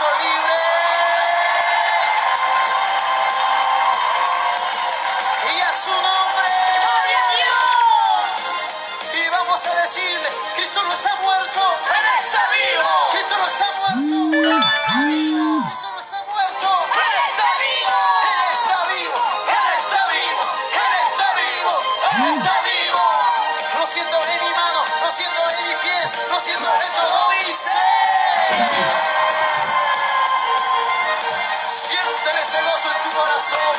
son libres. Y a su nombre. ¡Gloria a Dios! Y vamos a decirle, Cristo no está muerto. Él está vivo. Cristo no está muerto. Cristo no está muerto. Él está vivo. Él está vivo. Él está vivo. Él está vivo. Él está vivo. Lo siento en mi mano, lo siento en mis pies, lo siento en todo mi ser. Siéntele ese gozo en tu corazón.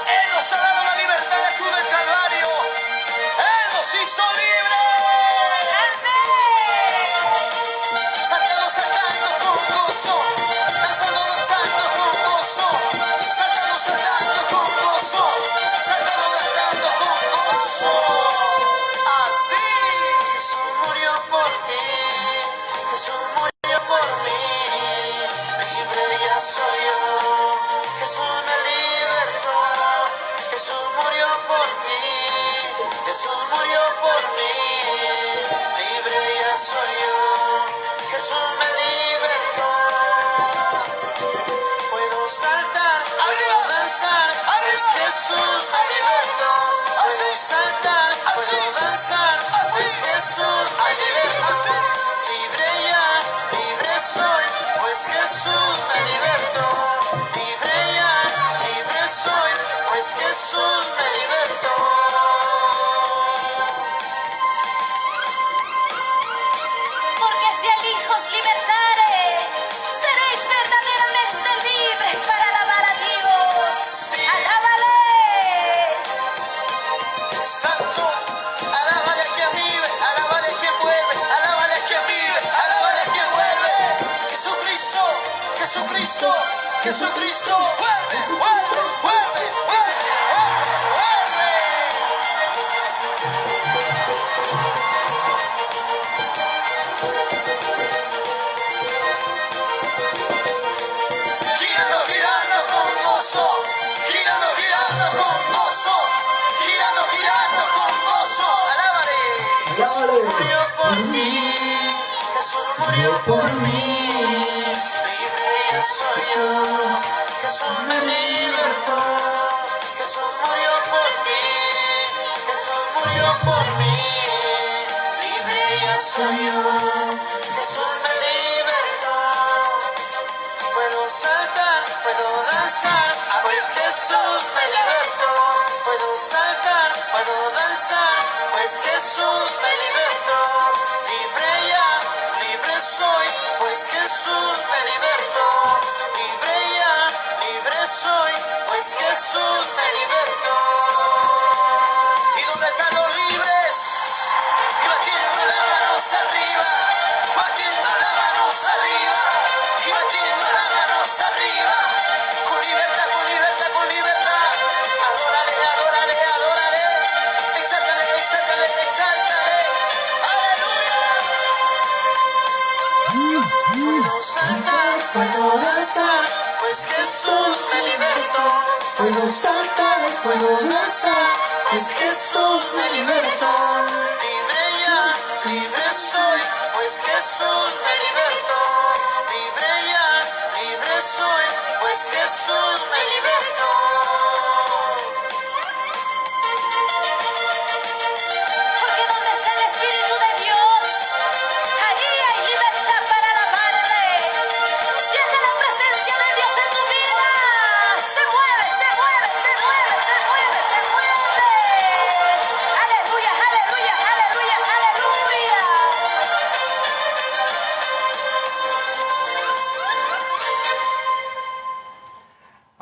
Él nos ha dado la libertad en la cruz del Calvario. Él nos hizo libres. Saltando, saltando con gozo. Danzando, danzando con gozo. Saltando, saltando con gozo. Saltando, danzando con gozo. Así Jesús murió por ti. Jesús murió por mí. Libre ya soy yo. Jesús me libertó. Jesús murió por mí. Jesús murió por mí. Libre ya soy yo. Jesús me libertó. Puedo saltar, puedo danzar, pues Jesús me libertó. Puedo saltar, puedo danzar, pues Jesús me libertó. Libre ya, libre soy, pues Jesús me libertó. Libre ya, libre soy, pues Jesús me libertó. Porque si el Hijo os libertare, seréis verdaderamente libres para alabar a Dios. Sí. ¡Alábale! Santo, alábale a quien vive, alábale a quien vuelve, alábale a quien vive, alábale a quien vuelve. Jesucristo, Jesucristo, Jesucristo, vuelve, vuelve, vuelve, vuelve, vuelve, vuelve. Girando, girando con gozo, girando, girando con gozo, girando, girando con gozo. Alábale. Jesús murió por mí, Jesús murió por mí. Libre ya soy yo, Jesús me libertó. Jesús murió por mí, Jesús murió por mí. Libre ya soy yo, Jesús me libertó. Puedo saltar, puedo danzar, pues Jesús me libertó. Puedo saltar, puedo danzar, pues Jesús me libertó. Libre ya, libre soy, pues Jesús me libertó. Libre ya, libre soy, pues Jesús me libertó. ¿Y dónde están los libres? Y batiendo las manos arriba, batiendo las manos arriba, y batiendo las manos arriba, con libertad, con libertad, con libertad. Adórale, adórale, adórale, exáltale, exáltale, exáltale. Aleluya. Puedo saltar, puedo danzar, pues Jesús me libertó. Puedo saltar, puedo danzar, pues Jesús me libertó. Libre ya, libre soy, pues Jesús me libertó. Libre ya, libre soy, pues Jesús me libertó. Porque donde está el Espíritu de Dios, allí hay libertad para alabarle. Siente la presencia de Dios en tu vida. Se mueve, se mueve, se mueve, se mueve, se mueve. Aleluya, aleluya, aleluya, aleluya.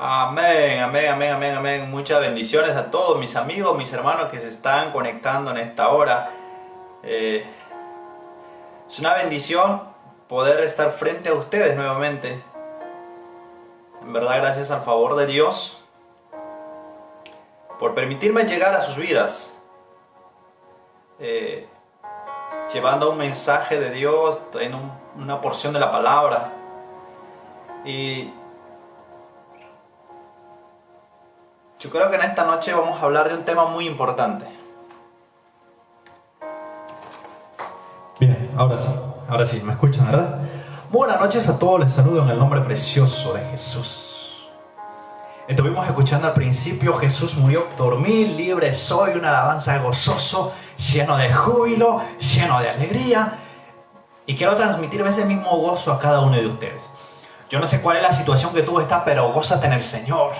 Amén, amén, amén, amén, amén. Muchas bendiciones a todos mis amigos, mis hermanos que se están conectando en esta hora. Es una bendición poder estar frente a ustedes nuevamente. En verdad, gracias al favor de Dios por permitirme llegar a sus vidas, llevando un mensaje de Dios, trayendo una porción de la palabra. Y yo creo que en esta noche vamos a hablar de un tema muy importante. Bien, ahora sí. Ahora sí, me escuchan, ¿verdad? Buenas noches a todos, les saludo en el nombre precioso de Jesús. Estuvimos escuchando al principio, Jesús murió por mí, libre soy, una alabanza gozoso, lleno de júbilo, lleno de alegría. Y quiero transmitirme ese mismo gozo a cada uno de ustedes. Yo no sé cuál es la situación que tú estás, pero gózate en el Señor.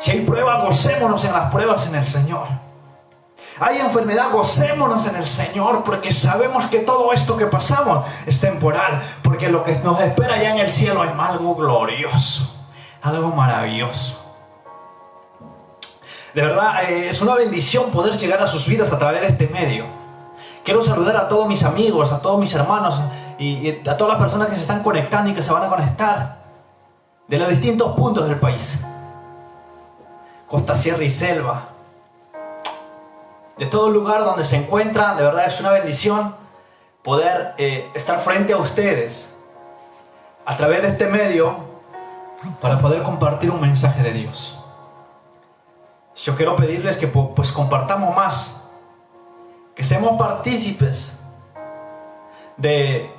Si hay pruebas, gocémonos en las pruebas en el Señor. Hay enfermedad, gocémonos en el Señor, porque sabemos que todo esto que pasamos es temporal, porque lo que nos espera allá en el cielo es algo glorioso, algo maravilloso. De verdad, es una bendición poder llegar a sus vidas a través de este medio. Quiero saludar a todos mis amigos, a todos mis hermanos y a todas las personas que se están conectando y que se van a conectar de los distintos puntos del país. Costa, sierra y selva. De todo lugar donde se encuentran, de verdad es una bendición poder estar frente a ustedes a través de este medio para poder compartir un mensaje de Dios. Yo quiero pedirles que pues compartamos más, que seamos partícipes de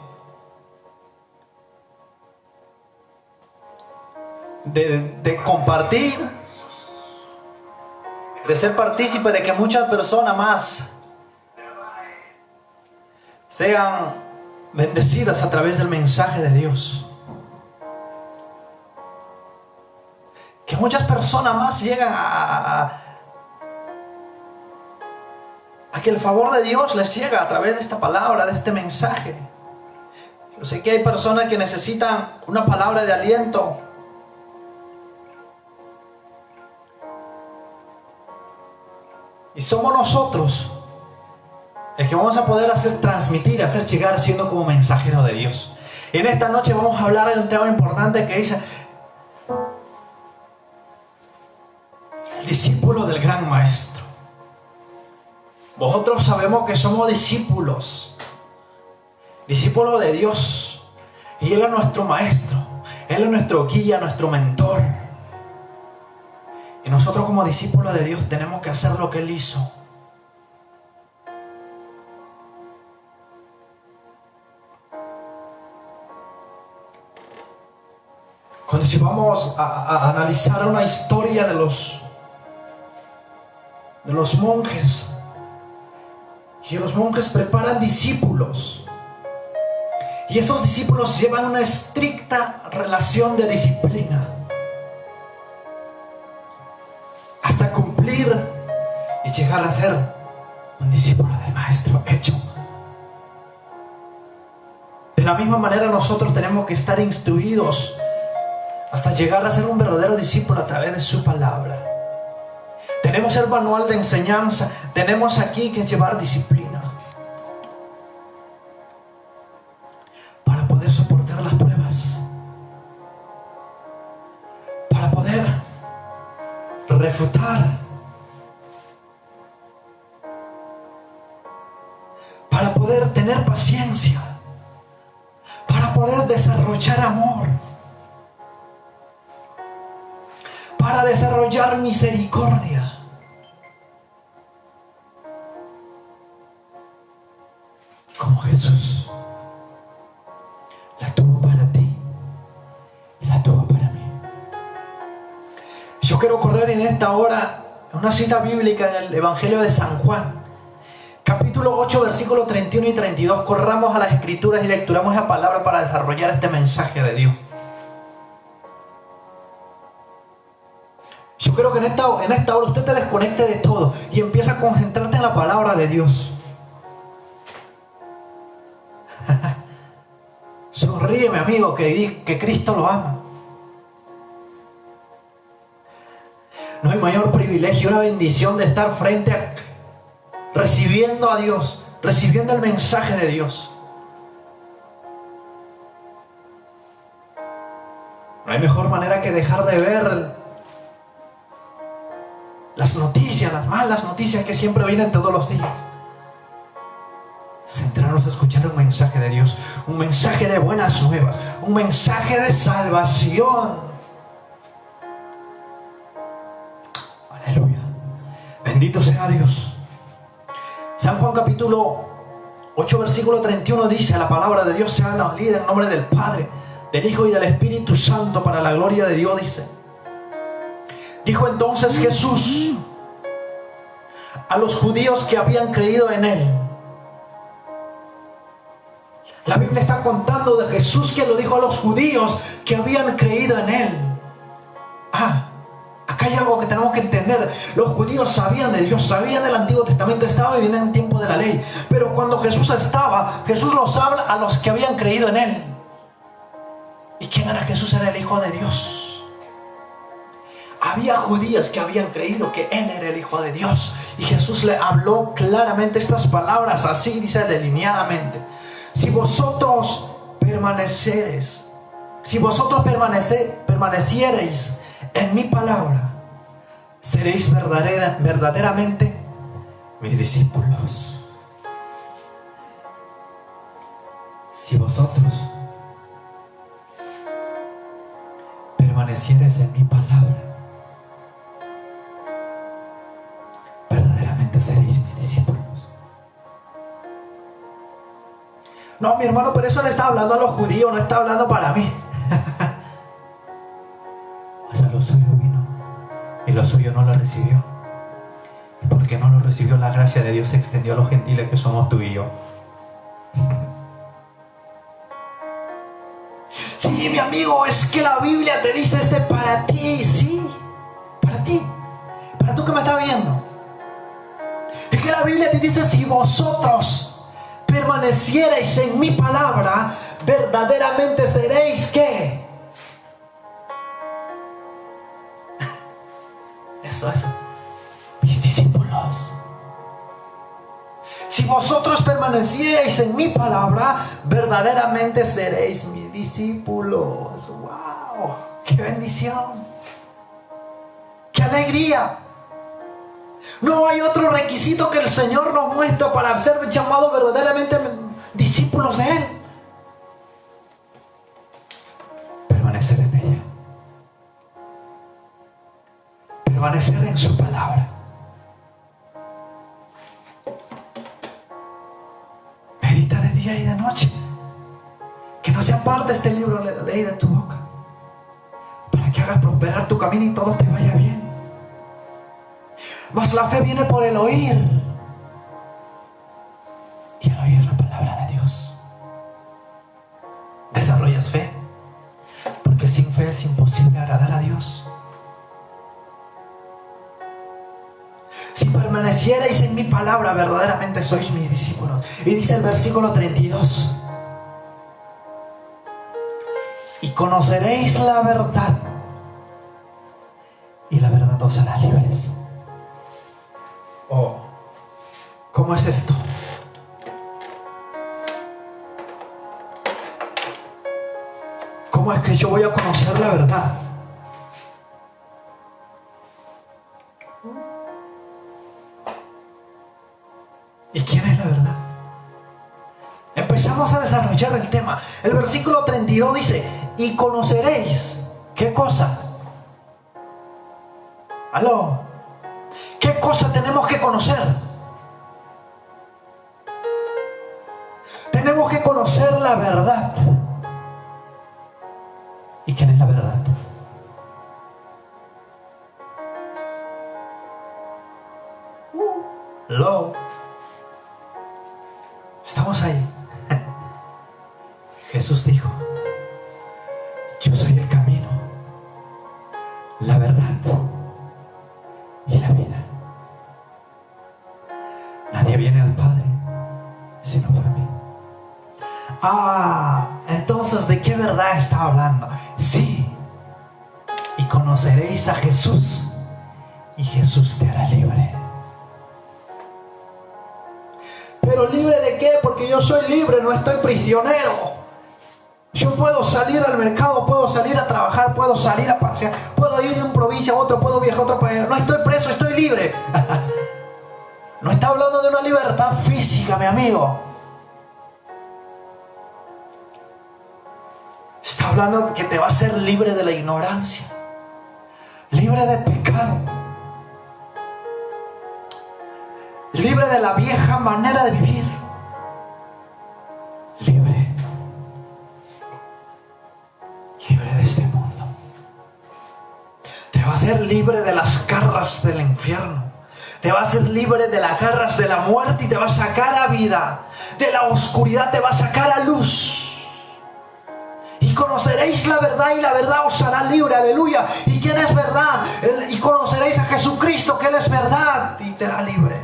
compartir, de ser partícipe de que muchas personas más sean bendecidas a través del mensaje de Dios. Que muchas personas más llegan a que el favor de Dios les llega a través de esta palabra, de este mensaje. Yo sé que hay personas que necesitan una palabra de aliento. Y somos nosotros el que vamos a poder transmitir, hacer llegar siendo como mensajero de Dios. Y en esta noche vamos a hablar de un tema importante que dice: el discípulo del gran maestro. Vosotros sabemos que somos discípulos de Dios. Y Él es nuestro maestro, Él es nuestro guía, nuestro mentor. Y nosotros como discípulos de Dios tenemos que hacer lo que Él hizo. Cuando si vamos a analizar una historia de los monjes, y los monjes preparan discípulos, y esos discípulos llevan una estricta relación de disciplina hasta cumplir y llegar a ser un discípulo del maestro hecho. De la misma manera nosotros tenemos que estar instruidos hasta llegar a ser un verdadero discípulo a través de su palabra. Tenemos el manual de enseñanza, tenemos aquí que llevar disciplina para poder soportar las pruebas, para poder refutar, para poder tener paciencia, para poder desarrollar amor, para desarrollar misericordia. Como Jesús la tuvo para ti y la tuvo para mí. Yo quiero correr en esta hora una cita bíblica en el Evangelio de San Juan, capítulo 8, versículos 31 y 32. Corramos a las escrituras y lecturamos la palabra para desarrollar este mensaje de Dios. Yo creo que en esta hora usted te desconecte de todo y empieza a concentrarte en la palabra de Dios. Sonríe, mi amigo, que Cristo lo ama. No hay mayor privilegio, una bendición de estar recibiendo a Dios, recibiendo el mensaje de Dios. No hay mejor manera que dejar de ver las noticias, las malas noticias que siempre vienen todos los días. Centrarnos a escuchar un mensaje de Dios, un mensaje de buenas nuevas, un mensaje de salvación. Aleluya. Bendito sea Dios. San Juan capítulo 8 versículo 31 dice: la palabra de Dios sea leída en nombre del Padre, del Hijo y del Espíritu Santo, para la gloria de Dios. Dijo entonces Jesús a los judíos que habían creído en Él. La Biblia está contando de Jesús que lo dijo a los judíos que habían creído en Él. Acá hay algo que tenemos que entender. Los judíos sabían de Dios, sabían del Antiguo Testamento, estaban viviendo en tiempo de la ley. Pero cuando Jesús los habla a los que habían creído en Él. ¿Y quién era Jesús? Era el Hijo de Dios. Había judíos que habían creído que Él era el Hijo de Dios. Y Jesús le habló claramente estas palabras, así dice delineadamente: si vosotros permaneciereis en mi palabra, seréis verdaderamente mis discípulos. Si vosotros permaneciereis en mi palabra, verdaderamente seréis mis discípulos. No, mi hermano, pero eso le está hablando a los judíos, no está hablando para mí. O sea, lo suyo vino y lo suyo no lo recibió. Y porque no lo recibió, la gracia de Dios se extendió a los gentiles que somos tú y yo. Sí, mi amigo, es que la Biblia te dice para ti, sí, para ti, para tú que me estás viendo. Es que la Biblia te dice: si vosotros permaneciereis en mi palabra, verdaderamente seréis ¿qué? Eso es, mis discípulos. Si vosotros permaneciereis en mi palabra, verdaderamente seréis mis discípulos. ¡Wow! ¡Qué bendición! ¡Qué alegría! No hay otro requisito que el Señor nos muestra para ser llamados verdaderamente discípulos de Él. Permanecer en ella. Permanecer en su palabra. Medita de día y de noche. Que no se aparte este libro de la ley de tu boca, para que hagas prosperar tu camino y todo te vaya bien. Mas la fe viene por el oír, y el oír la palabra de Dios. ¿Desarrollas fe? Porque sin fe es imposible agradar a Dios. Si permanecierais en mi palabra, verdaderamente sois mis discípulos. Y dice el versículo 32: y conoceréis la verdad, y la verdad os hará libres. Oh, ¿cómo es esto? ¿Cómo es que yo voy a conocer la verdad? ¿Y quién es la verdad? Empezamos a desarrollar el tema. El versículo 32 dice: y conoceréis. ¿Qué cosa? ¿Aló? ¿Qué cosa tenemos que conocer? Tenemos que conocer la verdad. ¿Y quién es la verdad? Hello. Estamos ahí. Jesús dijo: yo soy el camino, la verdad y la vida. Nadie viene al Padre sino por mí. Entonces, ¿de qué verdad está hablando? Sí. Y conoceréis a Jesús, y Jesús te hará libre. ¿Pero libre de qué? Porque yo soy libre, no estoy prisionero. Yo puedo salir al mercado, puedo salir a trabajar, puedo salir a pasear, puedo ir de una provincia a otra, puedo viajar a otra provincia. No estoy preso, estoy libre. No está hablando de una libertad física, mi amigo. Está hablando de que te va a hacer libre de la ignorancia, libre del pecado, libre de la vieja manera de vivir. hacer libre de las garras del infierno. Te va a hacer libre de las garras de la muerte y te va a sacar a vida. De la oscuridad te va a sacar a luz. Y conoceréis la verdad y la verdad os hará libre. Aleluya. ¿Y quién es verdad? Y conoceréis a Jesucristo, que Él es verdad y te hará libre.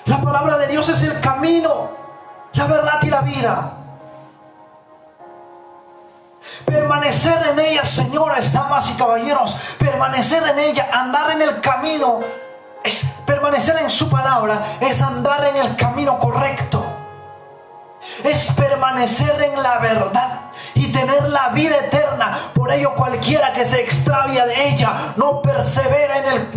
La palabra de Dios es el camino, la verdad y la vida. Permanecer en ella, señoras, damas y caballeros, permanecer en ella, andar en el camino, es permanecer en su palabra, es andar en el camino correcto, es permanecer en la verdad y tener la vida eterna. Por ello cualquiera que se extravia de ella no persevera en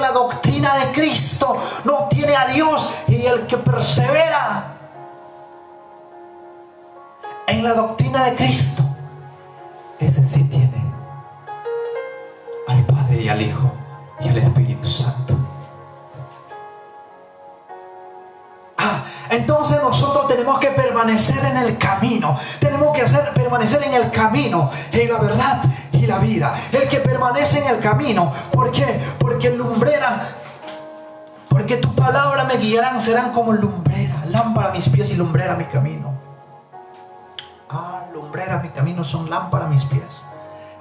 la doctrina de Cristo, no tiene a Dios. Y el que persevera en la doctrina de Cristo, ese sí tiene al Padre y al Hijo y al Espíritu Santo. Entonces nosotros tenemos que permanecer en el camino. Tenemos que permanecer en el camino, en la verdad y la vida. El que permanece en el camino. ¿Por qué? Porque tu palabra me guiarán, serán como lumbrera, lámpara a mis pies y lumbrera a mi camino. Lumbrera a mi camino son lámpara a mis pies.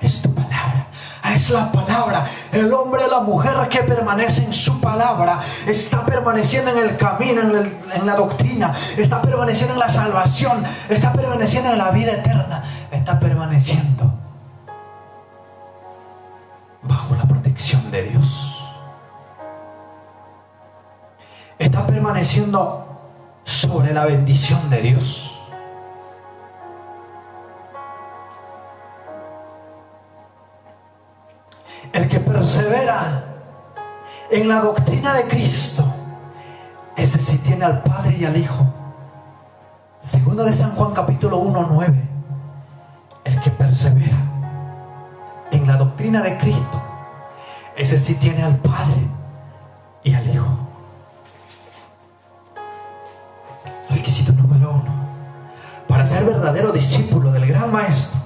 Es tu palabra, es la palabra. El hombre o la mujer que permanece en su palabra está permaneciendo en el camino, en la doctrina, está permaneciendo en la salvación, está permaneciendo en la vida eterna, está permaneciendo bajo la protección de Dios, está permaneciendo sobre la bendición de Dios. El que persevera en la doctrina de Cristo, ese sí tiene al Padre y al Hijo. Segundo de San Juan capítulo 1:9. El que persevera en la doctrina de Cristo, ese sí tiene al Padre y al Hijo. Requisito número 1 para ser verdadero discípulo del gran Maestro: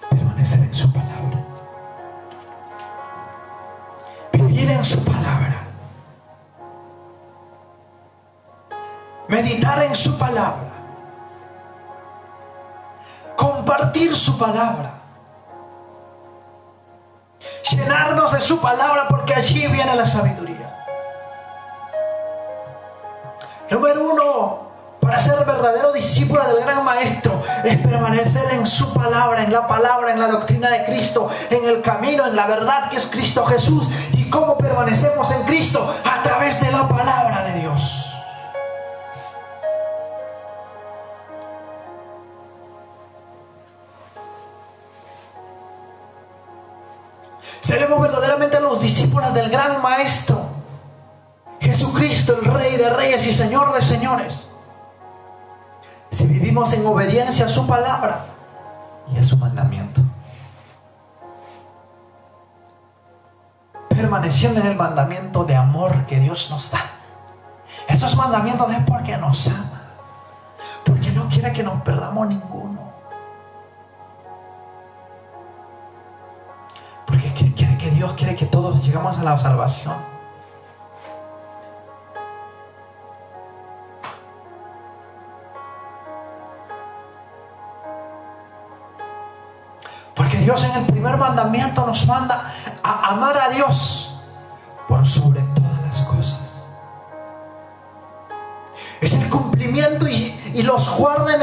permanecer en su palabra, vivir en su palabra, meditar en su palabra, compartir su palabra, llenarnos de su palabra, porque allí viene la sabiduría. Número 1 para ser verdadero discípulo del gran Maestro es permanecer en su palabra, en la doctrina de Cristo, en el camino, en la verdad que es Cristo Jesús. ¿Y cómo permanecemos en Cristo? A través de la palabra de Dios. Seremos verdaderamente los discípulos del gran Maestro Jesucristo, el Rey de Reyes y Señor de Señores, si vivimos en obediencia a su palabra y a su mandamiento, permaneciendo en el mandamiento de amor que Dios nos da. Esos mandamientos es porque nos ama, porque no quiere que nos perdamos ninguno, porque Dios quiere que todos lleguemos a la salvación. Porque Dios en el primer mandamiento nos manda a amar a Dios por sobre todas las cosas. Es el cumplimiento y los guarda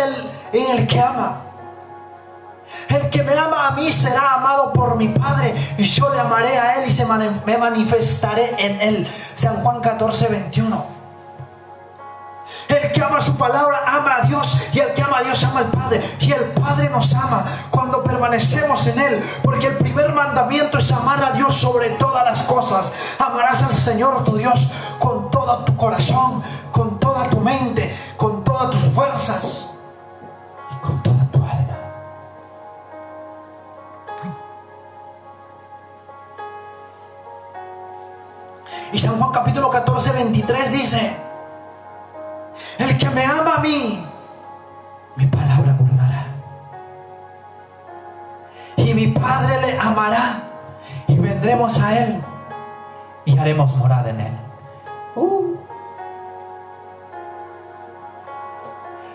en el que ama. El que me ama a mí será amado por mi Padre, y yo le amaré a Él y me manifestaré en Él. San Juan 14:21. El que ama su palabra ama a Dios, y el que ama a Dios ama al Padre, y el Padre nos ama cuando permanecemos en Él, porque el primer mandamiento es amar a Dios sobre todas las cosas. Amarás al Señor tu Dios con todo tu corazón, con toda tu mente, con todas tus fuerzas y con toda tu alma. Y San Juan capítulo 14:23 dice: y mi Padre le amará, y vendremos a Él y haremos morada en Él.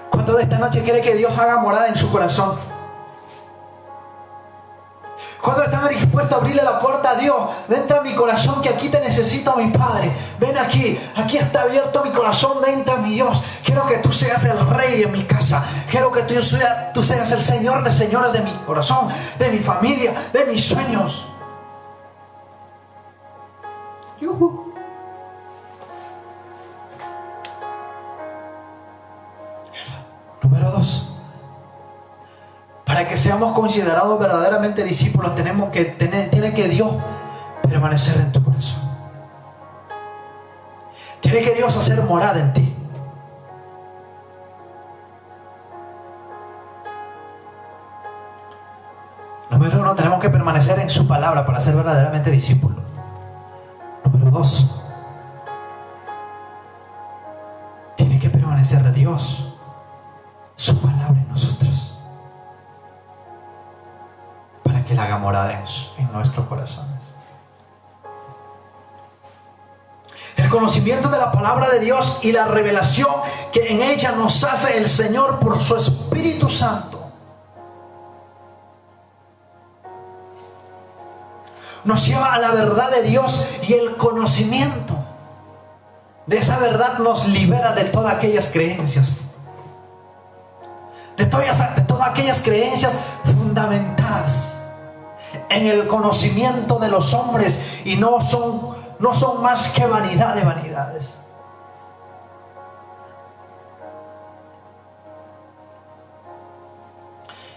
¿Cuántos de esta noche quiere que Dios haga morada en su corazón? ¿Cuántos están dispuestos a abrirle la puerta a Dios? Entra a mi corazón, que aquí te necesito, mi Padre. Ven aquí, aquí está abierto mi corazón, entra mi Dios. Quiero que tú seas el rey en mi casa. Quiero que tú seas el Señor de señores de mi corazón, de mi familia, de mis sueños. Número 2. Para que seamos considerados verdaderamente discípulos, tiene que Dios permanecer en tu corazón. Tiene que Dios hacer morada en ti. Número 1, tenemos que permanecer en su palabra para ser verdaderamente discípulos. Número 2, tiene que permanecer de Dios, su palabra en nosotros, para que la haga morada en nuestros corazones. El conocimiento de la palabra de Dios y la revelación que en ella nos hace el Señor por su Espíritu Santo nos lleva a la verdad de Dios, y el conocimiento de esa verdad nos libera de todas aquellas creencias, de todas aquellas creencias fundamentadas en el conocimiento de los hombres, y no son más que vanidad de vanidades.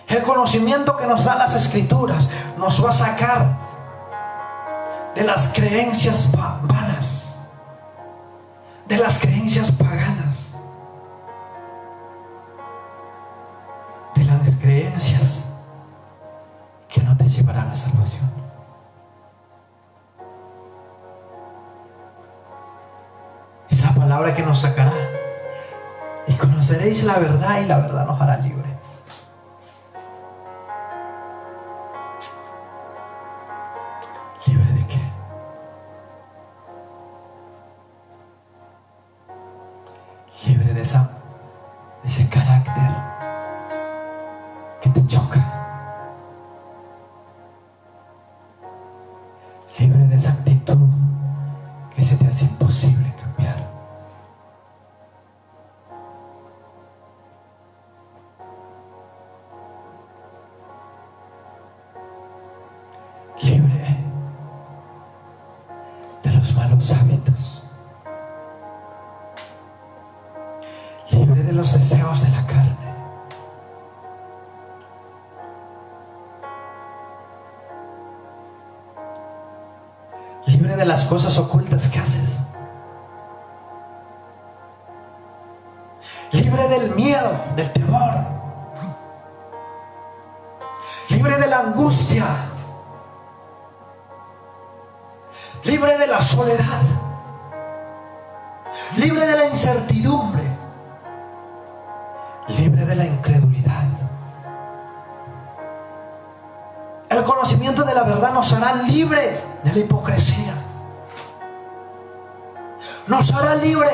El conocimiento que nos dan las Escrituras nos va a sacar de las creencias vanas, de las creencias paganas, de las creencias que no te llevarán a salvación. Es la palabra que nos sacará, y conoceréis la verdad, y la verdad nos hará libre. ¿Libre de qué? Libre de ese carácter que te choca. Libre de esa actitud que se te hace imposible cambiar. Libre de los malos hábitos. Libre de los deseos de la carne. Libre de las cosas ocultas que haces. Libre del miedo, del temor. Libre de la angustia. Libre de la soledad. Libre de la incertidumbre. Libre de la incredulidad. El conocimiento de la verdad nos hará libre de la hipocresía. Nos hará libre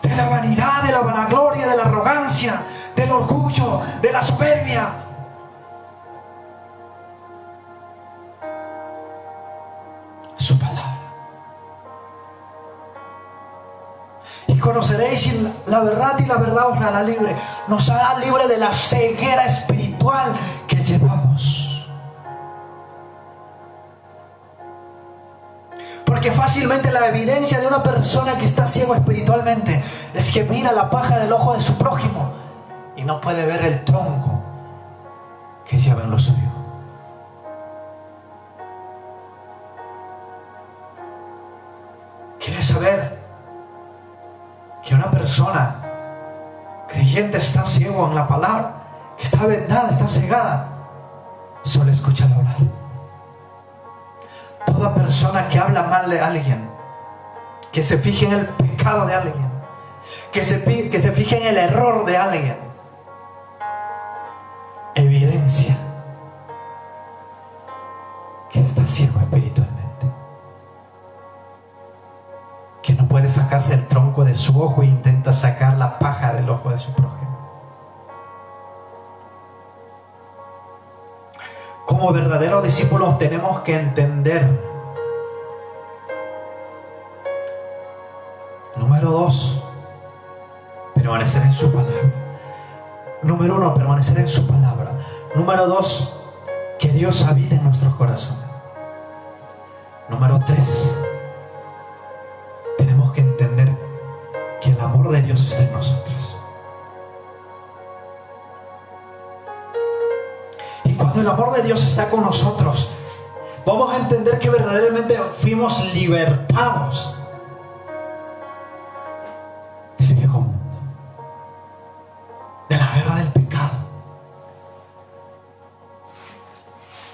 de la vanidad, de la vanagloria, de la arrogancia, del orgullo, de la soberbia. Su palabra. Y conoceréis la verdad, y la verdad os hará libre. Nos hará libre de la ceguera espiritual que llevamos. Porque fácilmente la evidencia de una persona que está ciego espiritualmente es que mira la paja del ojo de su prójimo y no puede ver el tronco que lleva en lo suyo. ¿Quieres saber que una persona creyente está ciego en la palabra, que está vendada, está cegada? Solo escúchalo hablar. Toda persona que habla mal de alguien, que se fije en el pecado de alguien, que se fije en el error de alguien, evidencia siervo espiritualmente, que no puede sacarse el tronco de su ojo e intenta sacar la paja del ojo de su prójimo. Como verdaderos discípulos tenemos que entender, número 2, permanecer en su palabra. Número 1, permanecer en su palabra. Número 2, que Dios habite en nuestros corazones. Número 3, tenemos que entender que el amor de Dios está en nosotros. Y cuando el amor de Dios está con nosotros, vamos a entender que verdaderamente fuimos libertados del viejo mundo, de la guerra del pecado.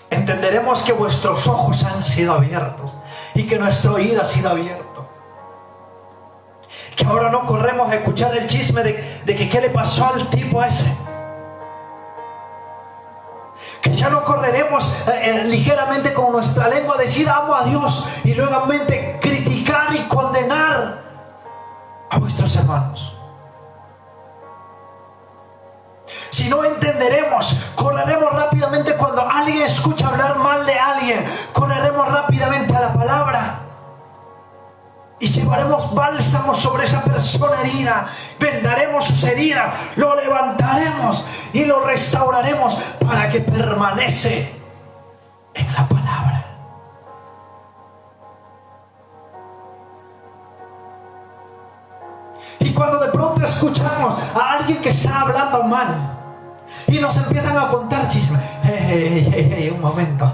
Entenderemos que vuestros ojos han sido abiertos y que nuestro oído ha sido abierto. Que ahora no corremos a escuchar el chisme de que qué le pasó al tipo ese. Que ya no correremos ligeramente con nuestra lengua a decir amo a Dios y luego criticar y condenar a vuestros hermanos. Si no entenderemos, correremos rápidamente cuando alguien escucha hablar mal de alguien, correremos rápidamente a la palabra y llevaremos bálsamo sobre esa persona herida, vendaremos sus heridas, lo levantaremos y lo restauraremos para que permanece en la palabra. Y cuando de pronto escuchamos a alguien que está hablando mal y nos empiezan a contar chismes, hey, un momento.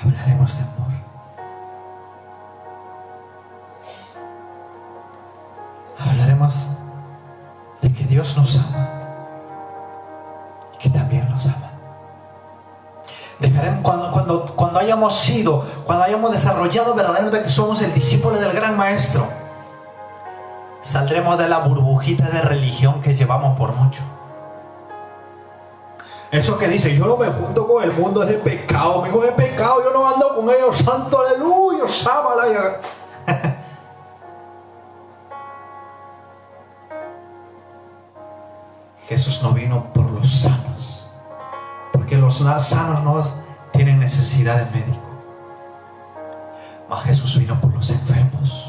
Hablaremos de amor. Hablaremos de que Dios nos ama y que también nos ama. Dejaremos, cuando hayamos desarrollado verdaderamente que somos el discípulo del gran maestro, saldremos de la burbujita de religión que llevamos por mucho. Eso que dice, yo no me junto con el mundo, es de pecado, mi hijo es pecado, yo no ando con ellos, santo aleluya, sábala. Jesús no vino por los sanos, porque los sanos no tienen necesidad de médico, mas Jesús vino por los enfermos.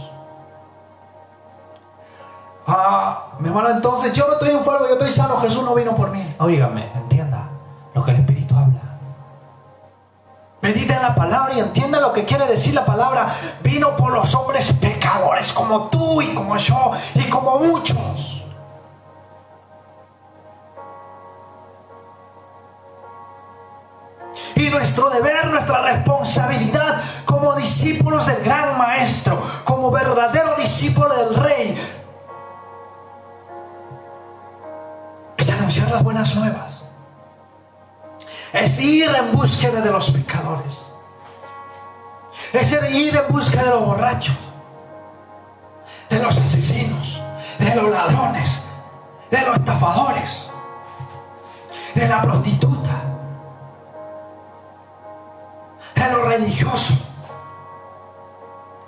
Mi hermano, entonces yo no estoy enfermo, yo estoy sano, Jesús no vino por mí. Óigame, entienda lo que el Espíritu habla. Medita en la palabra y entienda lo que quiere decir la palabra. Vino por los hombres pecadores como tú y como yo y como muchos. Y nuestro deber, nuestra responsabilidad como discípulos del gran maestro, como verdadero discípulo del rey, es anunciar las buenas nuevas. Es ir en búsqueda de los pecadores. Es ir en búsqueda de los borrachos, de los asesinos, de los ladrones, de los estafadores, de la prostituta, de los religiosos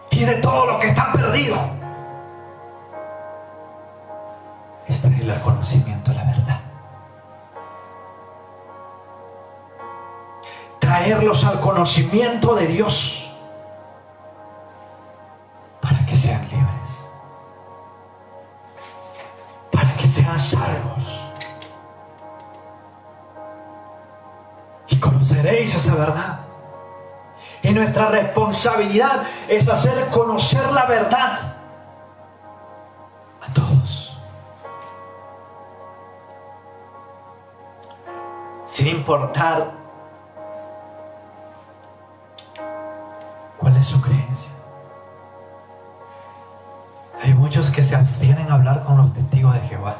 y de todo lo que está perdido. Es traerle al conocimiento de la verdad. Traerlos al conocimiento de Dios para que sean libres, para que sean salvos. Y conoceréis esa verdad. Y nuestra responsabilidad es hacer conocer la verdad a todos, sin importar cuál es su creencia. Hay muchos que se abstienen a hablar con los testigos de Jehová,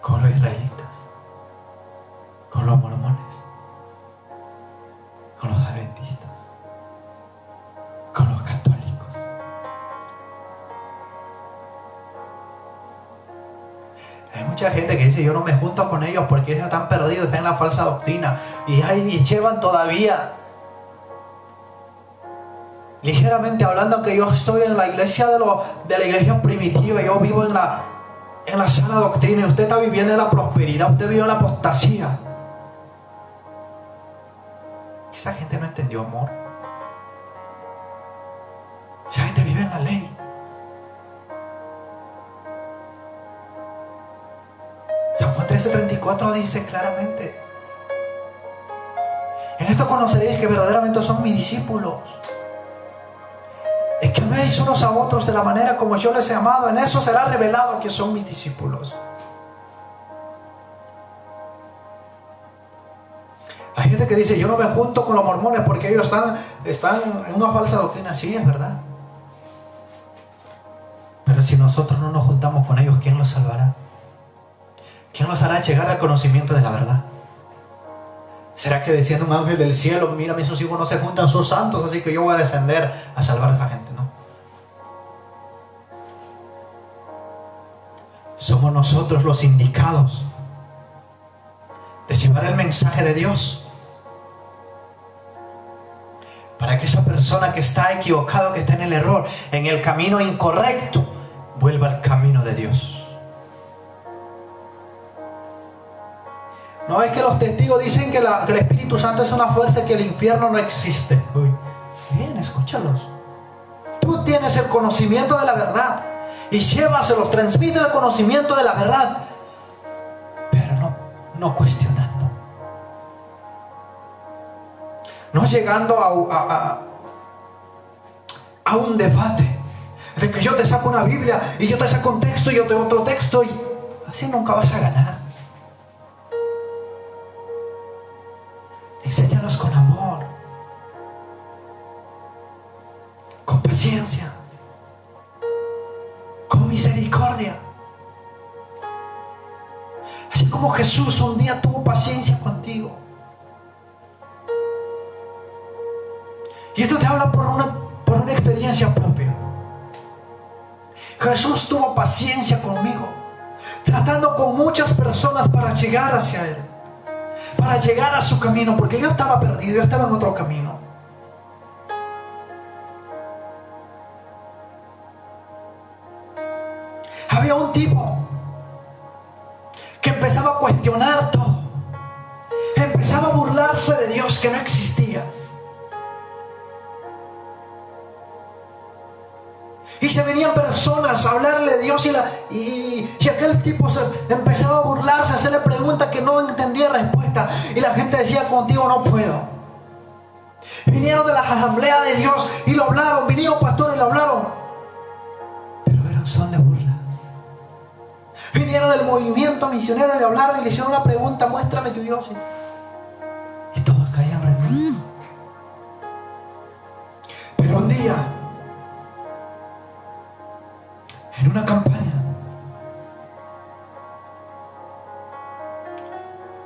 con los israelitas, con los mormones, con los adventistas, con los católicos. Hay mucha gente que dice, yo no me junto con ellos porque ellos están perdidos, están en la falsa doctrina. Y llevan todavía, ligeramente hablando, que yo estoy en la iglesia de la iglesia primitiva. Yo vivo en la sana doctrina. Y usted está viviendo en la prosperidad. Usted vive en la apostasía. Esa gente no entendió amor. Esa gente vive en la ley. San Juan 13:34 dice claramente: en esto conoceréis que verdaderamente son mis discípulos, es que améis unos a otros de la manera como yo les he amado. En eso será revelado que son mis discípulos. Hay gente que dice, yo no me junto con los mormones porque ellos están en una falsa doctrina. Sí, es verdad. Pero si nosotros no nos juntamos con ellos, ¿quién los salvará? ¿Quién los hará llegar al conocimiento de la verdad? ¿Será que desciende un ángel del cielo? Mira, mis hijos no se juntan, son santos, así que yo voy a descender a salvar a esa gente. No. Somos nosotros los indicados de llevar el mensaje de Dios, para que esa persona que está equivocado, que está en el error, en el camino incorrecto, vuelva al camino de Dios. No es que los testigos dicen que el Espíritu Santo es una fuerza, que el infierno no existe. Uy, bien, escúchalos. Tú tienes el conocimiento de la verdad y llévaselos, transmite el conocimiento de la verdad, pero no cuestionando. No llegando a un debate de que yo te saco una Biblia y yo te saco un texto y yo te otro texto, y así nunca vas a ganar. Enséñalos con amor, con paciencia, con misericordia. Así como Jesús un día tuvo paciencia contigo. Y esto te habla por una experiencia propia. Jesús tuvo paciencia conmigo, tratando con muchas personas para llegar hacia Él, para llegar a su camino, porque yo estaba perdido, yo estaba en otro camino. Había un tipo que empezaba a cuestionar todo, empezaba a burlarse de Dios, que no existía. Y se venían personas a hablarle de Dios y aquel tipo empezaba a burlarse, a hacerle preguntas que no entendía respuesta. Y la gente decía, contigo no puedo. Vinieron de las asambleas de Dios y lo hablaron, vinieron pastores y lo hablaron, pero eran son de burla. Vinieron del movimiento misionero y le hablaron y le hicieron una pregunta, muéstrame tu Dios. Y todos caían rendidos. Pero un día, en una campaña,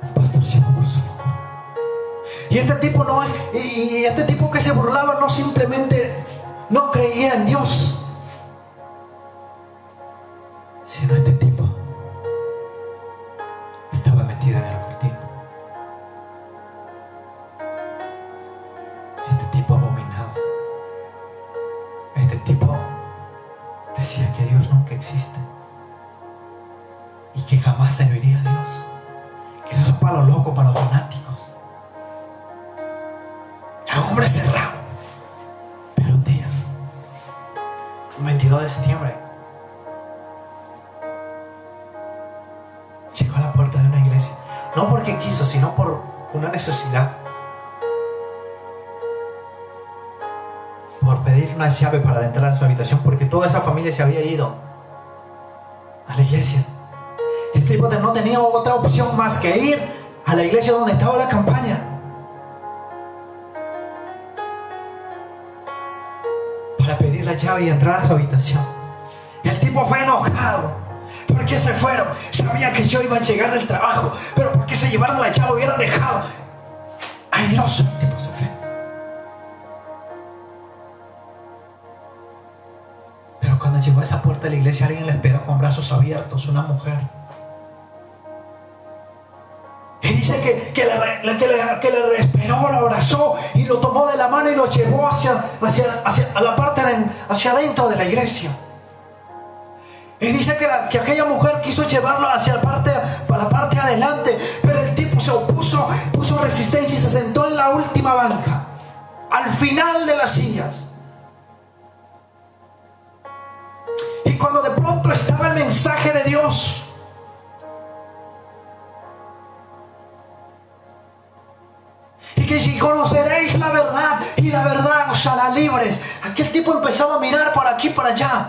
un pastor se llamó por su nombre. Y este tipo este tipo que se burlaba no simplemente no creía en Dios, sino este tipo estaba metido en el ocultismo. Este tipo abominaba. Este tipo decía que Dios nunca existe y que jamás serviría a Dios, que eso es para los locos, para los fanáticos. Era un hombre cerrado. Pero un día, un 22 de septiembre, llegó a la puerta de una iglesia, no porque quiso, sino por una necesidad, por pedir una llave para entrar a su habitación, porque toda esa familia se había ido a la iglesia. Este tipo no tenía otra opción más que ir a la iglesia donde estaba la campaña, para pedir la llave y entrar a su habitación. Y el tipo fue enojado. ¿Por qué se fueron? Sabía que yo iba a llegar del trabajo, pero ¿por qué se llevaron la llave? Hubieran dejado. Airoso, el tipo se fue. Pero cuando llegó a esa puerta de la iglesia, alguien le esperó con brazos abiertos, una mujer. dice que le esperó, lo abrazó y lo tomó de la mano y lo llevó hacia adentro de la iglesia. Y dice que aquella mujer quiso llevarlo hacia la parte adelante, pero el tipo se opuso, puso resistencia y se sentó en la última banca, al final de las sillas. Y cuando de pronto estaba el mensaje de Dios, y que si conoceréis la verdad y la verdad os hará libres, aquel tipo empezaba a mirar por aquí y por allá.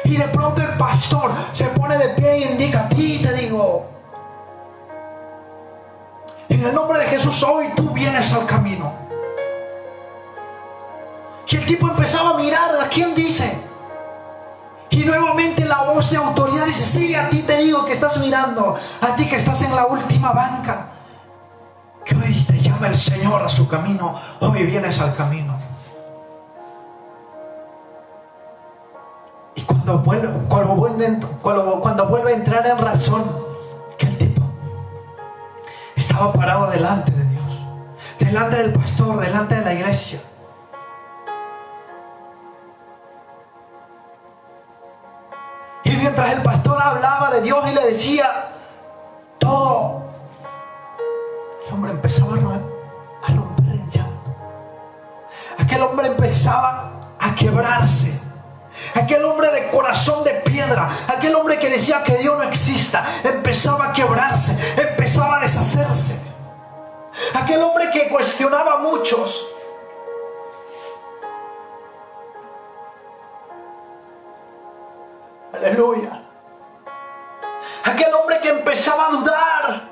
Y de pronto el pastor se pone de pie y indica: a ti te digo, en el nombre de Jesús, hoy tú vienes al camino. Y el tipo empezaba a mirar a quién dice. Y nuevamente la voz de autoridad dice: sí, a ti te digo que estás mirando, a ti que estás en la última banca, que hoy te llama el Señor a su camino, hoy vienes al camino. Y cuando vuelve a entrar en razón, que el tipo estaba parado delante de Dios, delante del pastor, delante de la iglesia. Y mientras el pastor hablaba de Dios y le decía todo, el hombre empezaba a romper en llanto. Aquel hombre empezaba a quebrarse. Aquel hombre de corazón de piedra, aquel hombre que decía que Dios no exista, empezaba a quebrarse, empezaba a deshacerse. Aquel hombre que cuestionaba a muchos, aleluya. Aquel hombre que empezaba a dudar,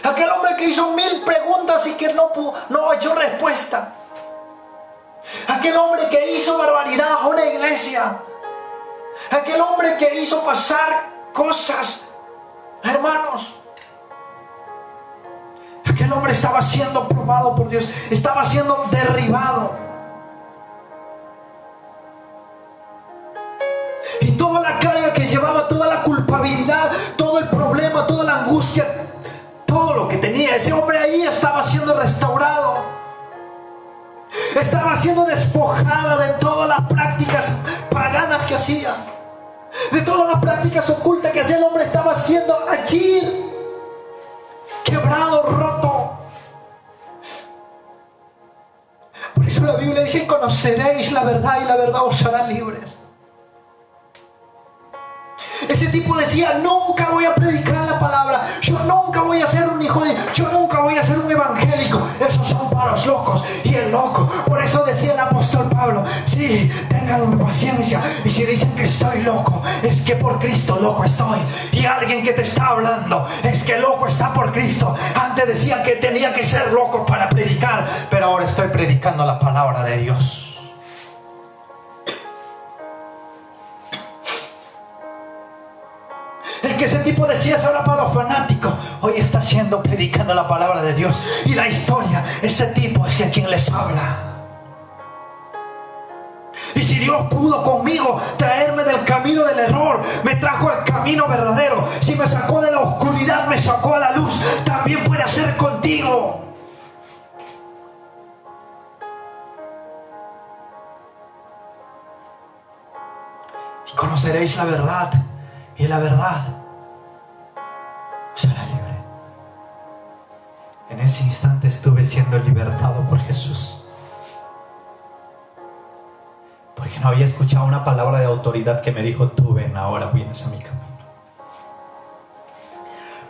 aquel hombre que hizo 1000 preguntas y que no halló respuesta. Aquel hombre que hizo barbaridad a una iglesia. Aquel hombre que hizo pasar cosas, hermanos. Aquel hombre estaba siendo probado por Dios, estaba siendo derribado. Y toda la carga que llevaba, toda la culpabilidad, todo el problema, toda la angustia, todo lo que tenía, ese hombre ahí estaba siendo restaurado. Estaba siendo despojada de todas las prácticas paganas que hacía, de todas las prácticas ocultas que hacía. El hombre estaba siendo allí quebrado, roto. Por eso la Biblia dice: conoceréis la verdad y la verdad os hará libres. Ese tipo decía: nunca voy a predicar la palabra, yo nunca voy a ser un hijo de Dios, yo nunca voy a ser un evangélico, esos son para los locos. Y el loco, por eso decía el apóstol Pablo: sí, tengan paciencia, y si dicen que estoy loco, es que por Cristo loco estoy. Y alguien que te está hablando es que loco está por Cristo. Antes decía que tenía que ser loco para predicar, pero ahora estoy predicando la palabra de Dios. El que ese tipo decía es ahora para los fanáticos, hoy está predicando la palabra de Dios. Y la historia, ese tipo es que quien les habla. Y si Dios pudo conmigo traerme del camino del error, me trajo al camino verdadero. Si me sacó de la oscuridad, me sacó a la luz, también puede hacer contigo. Y conoceréis la verdad, y la verdad será libre. En ese instante estuve siendo libertado por Jesús, porque no había escuchado una palabra de autoridad que me dijo: tú ven, ahora vienes a mi camino.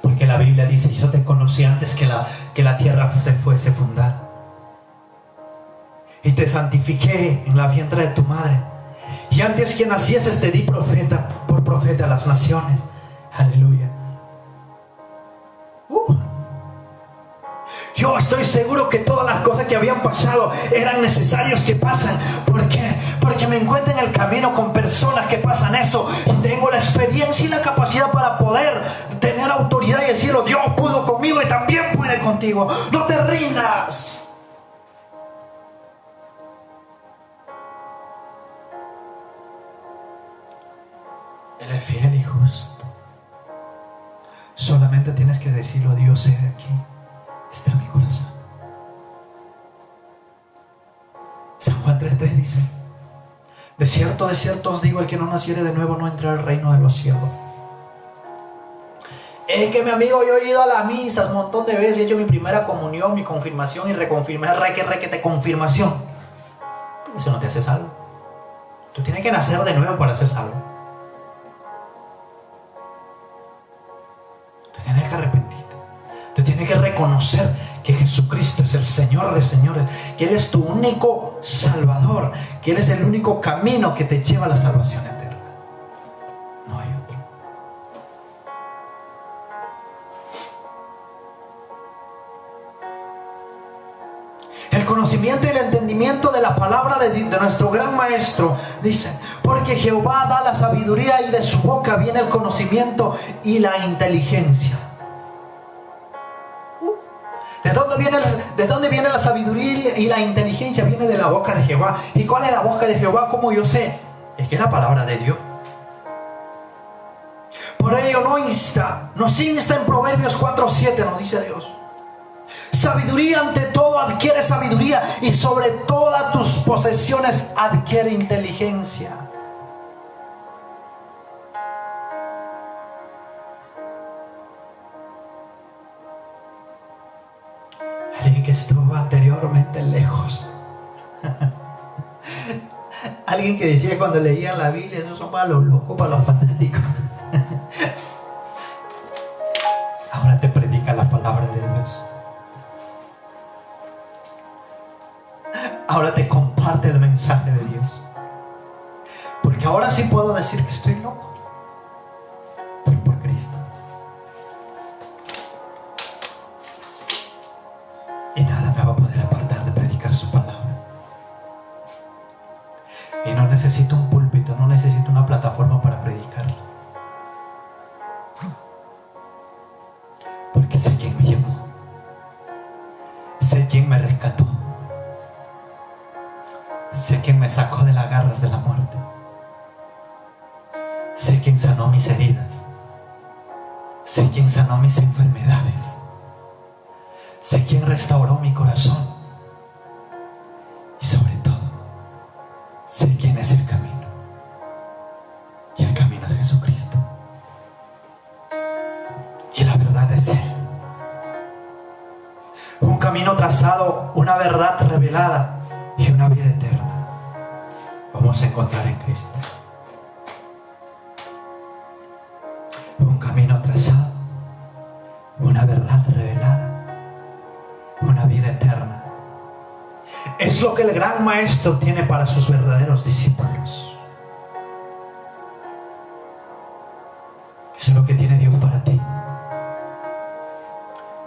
Porque la Biblia dice: yo te conocí antes que la tierra se fuese fundada, y te santifiqué en la vientre de tu madre, y antes que nacieses te di por profeta a las naciones. Aleluya. Yo estoy seguro que todas las cosas que habían pasado eran necesarios que pasen. ¿Por qué? Porque me encuentro en el camino con personas que pasan eso, y tengo la experiencia y la capacidad para poder tener autoridad y decirlo: Dios pudo conmigo y también puede contigo. No te rindas. Él es fiel y justo. Solamente tienes que decirlo: Dios, he aquí, está en mi corazón. San Juan 3:3 dice: de cierto os digo, el que no naciere de nuevo no entrará al reino de los cielos. Es que mi amigo, yo he ido a la misa un montón de veces, he hecho mi primera comunión, mi confirmación y requete confirmación. Pero eso no te hace salvo. Tú tienes que nacer de nuevo para ser salvo. Tú tienes que arrepentirte. Tú tienes que reconocer que Jesucristo es el Señor de señores, que Él es tu único Salvador, que Él es el único camino que te lleva a la salvación eterna. No hay otro. El conocimiento y el entendimiento de la palabra de nuestro gran maestro, dice: porque Jehová da la sabiduría y de su boca viene el conocimiento y la inteligencia. ¿De dónde viene la sabiduría y la inteligencia? Viene de la boca de Jehová. ¿Y cuál es la boca de Jehová? ¿Cómo yo sé? Es que es la palabra de Dios. Por ello nos insta en Proverbios 4:7, nos dice Dios: sabiduría ante todo adquiere sabiduría, y sobre todas tus posesiones adquiere inteligencia. Alguien que estuvo anteriormente lejos. Alguien que decía cuando leían la Biblia: esos son para los locos, para los fanáticos. Ahora te predica la palabra de Dios. Ahora te comparte el mensaje de Dios. Porque ahora sí puedo decir que estoy loco. Voy por Cristo. Y nada me va a poder apartar de predicar su palabra. Y no necesito un púlpito, no necesito una plataforma para predicarla. Porque sé quién me llamó. Sé quién me rescató. Sé quién me sacó de las garras de la muerte. Sé quién sanó mis heridas. Sé quién sanó mis enfermedades. Sé quién restauró mi corazón. Y sobre todo, sé quién es el camino. Y el camino es Jesucristo. Y la verdad es Él. Un camino trazado, una verdad revelada y una vida eterna vamos a encontrar en Cristo. Un camino trazado, una verdad revelada, una vida eterna. Es lo que el gran maestro tiene para sus verdaderos discípulos. Eso es lo que tiene Dios para ti.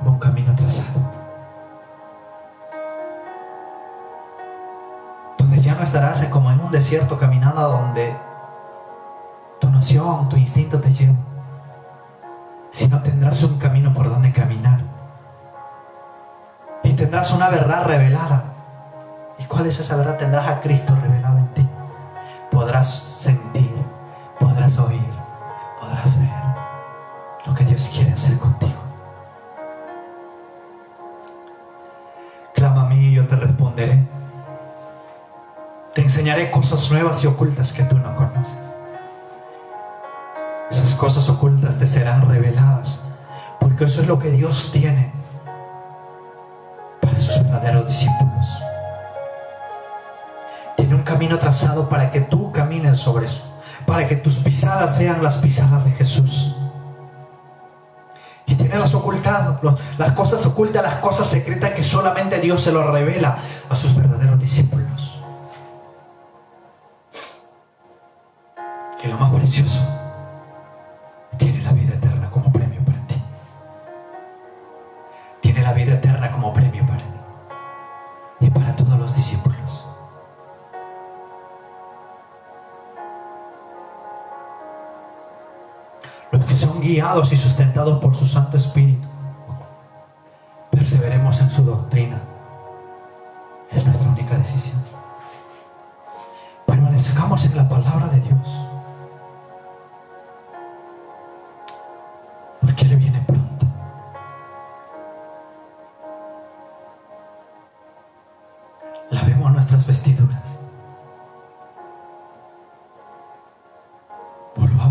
Un camino trazado, donde ya no estarás como en un desierto caminando, donde tu noción, tu instinto te lleva, sino tendrás un camino por donde caminar. Y tendrás una verdad revelada. ¿Y cuál es esa verdad? Tendrás a Cristo revelado en ti. Podrás sentir, podrás oír, podrás ver lo que Dios quiere hacer contigo. Clama a mí y yo te responderé. Te enseñaré cosas nuevas y ocultas que tú no conoces. Esas cosas ocultas te serán reveladas, porque eso es lo que Dios tiene para sus verdaderos discípulos. Tiene un camino trazado para que tú camines sobre eso, para que tus pisadas sean las pisadas de Jesús. Y tiene las cosas ocultas, las cosas secretas que solamente Dios se lo revela a sus verdaderos discípulos. Y lo más precioso, tiene la vida eterna como premio para ti. Tiene la vida eterna como premio para mí y para todos los discípulos. Los que son guiados y sustentados por su Santo Espíritu, perseveremos en su doctrina. Es nuestra única decisión. Permanezcamos en la palabra de Dios, porque Él viene pronto.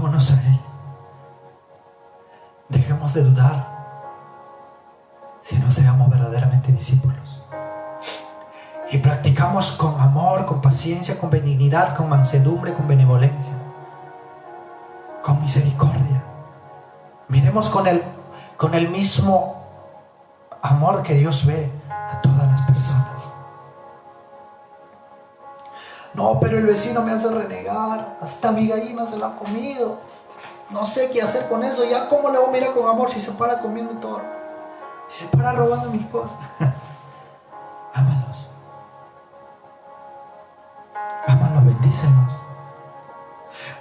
Acerquémonos a Él. Dejemos de dudar si no seamos verdaderamente discípulos. Y practicamos con amor, con paciencia, con benignidad, con mansedumbre, con benevolencia, con misericordia. Miremos con el mismo amor que Dios ve a todas las personas. No, pero el vecino me hace renegar, hasta mi gallina se la ha comido, no sé qué hacer con eso, ya cómo le voy a mirar con amor si se para comiendo todo, si se para robando mis cosas. Ámalos, ámalos, bendícelos.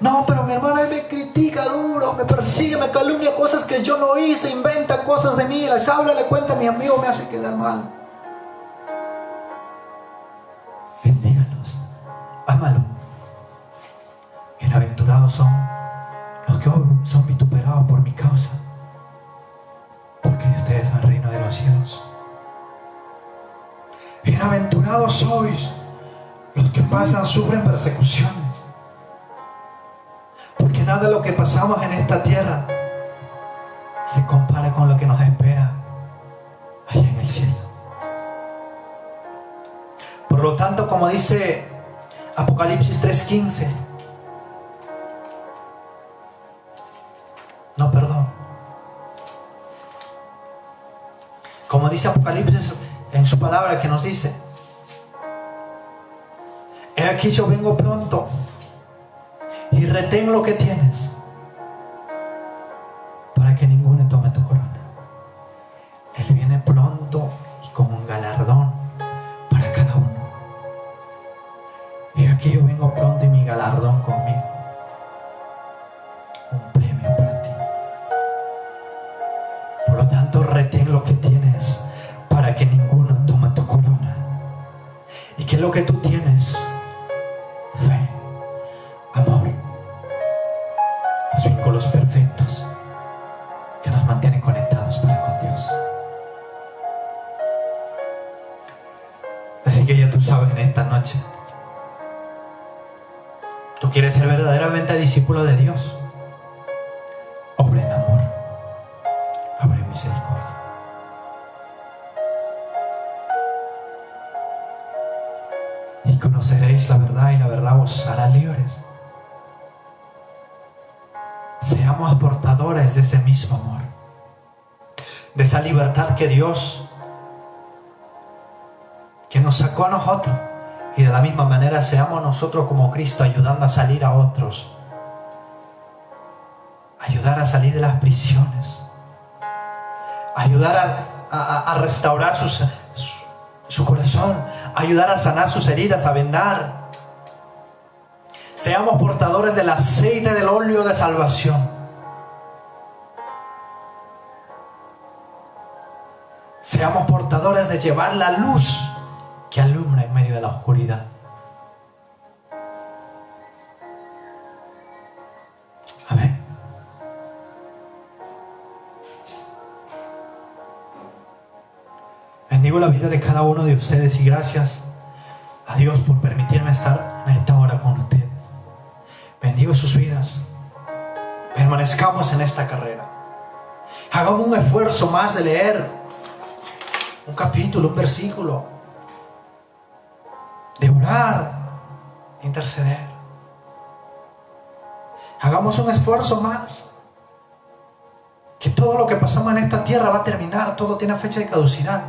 No, pero mi hermana me critica duro, me persigue, me calumnia cosas que yo no hice, inventa cosas de mí, les habla, le cuenta a mi amigo, me hace quedar mal. Bendígalos, ámalo. Bienaventurados son los que hoy son vituperados por mi causa, porque de ustedes es el reino de los cielos. Bienaventurados sois los que sufren persecuciones, porque nada de lo que pasamos en esta tierra se compara con lo que nos espera allá en el cielo. Por lo tanto, como dice Apocalipsis 3:15, como dice Apocalipsis en su palabra, que nos dice: he aquí yo vengo pronto, y retén lo que tienes, para que ninguno tome tu corona. Él viene pronto y con un galardón para cada uno. Y aquí yo vengo pronto y mi galardón conmigo, un premio para ti. Por lo tanto, retén lo que tienes para que ninguno tome tu corona. ¿Y qué es lo que tú tienes? Fe, amor, los vínculos perfectos que nos mantienen conectados para con Dios. Así que ya tú sabes, en esta noche, tú quieres ser verdaderamente discípulo de Dios. Obra en amor, obra en misericordia. Y conoceréis la verdad, y la verdad os hará libres. Seamos portadores de ese mismo amor, de esa libertad que Dios, que nos sacó a nosotros, y de la misma manera seamos nosotros como Cristo, ayudando a salir a otros, ayudar a salir de las prisiones, ayudar a restaurar su corazón, ayudar a sanar sus heridas, a vendar. Seamos portadores del aceite del óleo de salvación. Seamos portadores de llevar la luz que alumbra en medio de la oscuridad. Amén. Bendigo la vida de cada uno de ustedes y gracias a Dios por permitirme estar en esta hora con ustedes. Bendigo sus vidas. Permanezcamos en esta carrera. Hagamos un esfuerzo más de leer un capítulo, un versículo, de orar, de interceder. Hagamos un esfuerzo más. Que todo lo que pasamos en esta tierra va a terminar. Todo tiene fecha de caducidad.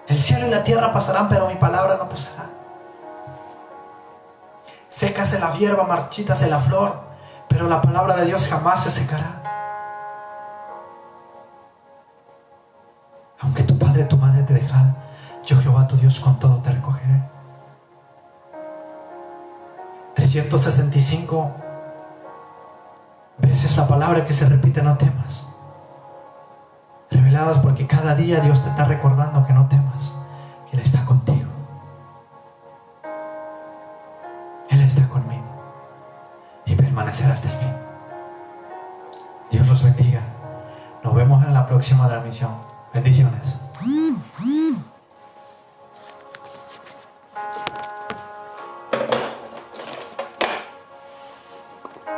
El cielo y la tierra pasarán, pero mi palabra no pasará. Sécase la hierba, marchítase la flor, pero la palabra de Dios jamás se secará. Aunque tu padre y tu madre te dejaran, yo, Jehová tu Dios, con todo te recogeré. 365 veces la palabra que se repite: no temas. Reveladas porque cada día Dios te está recordando que no temas. Él está contigo. Él está conmigo. Y permanecerá hasta el fin. Dios los bendiga. Nos vemos en la próxima transmisión. Bendiciones.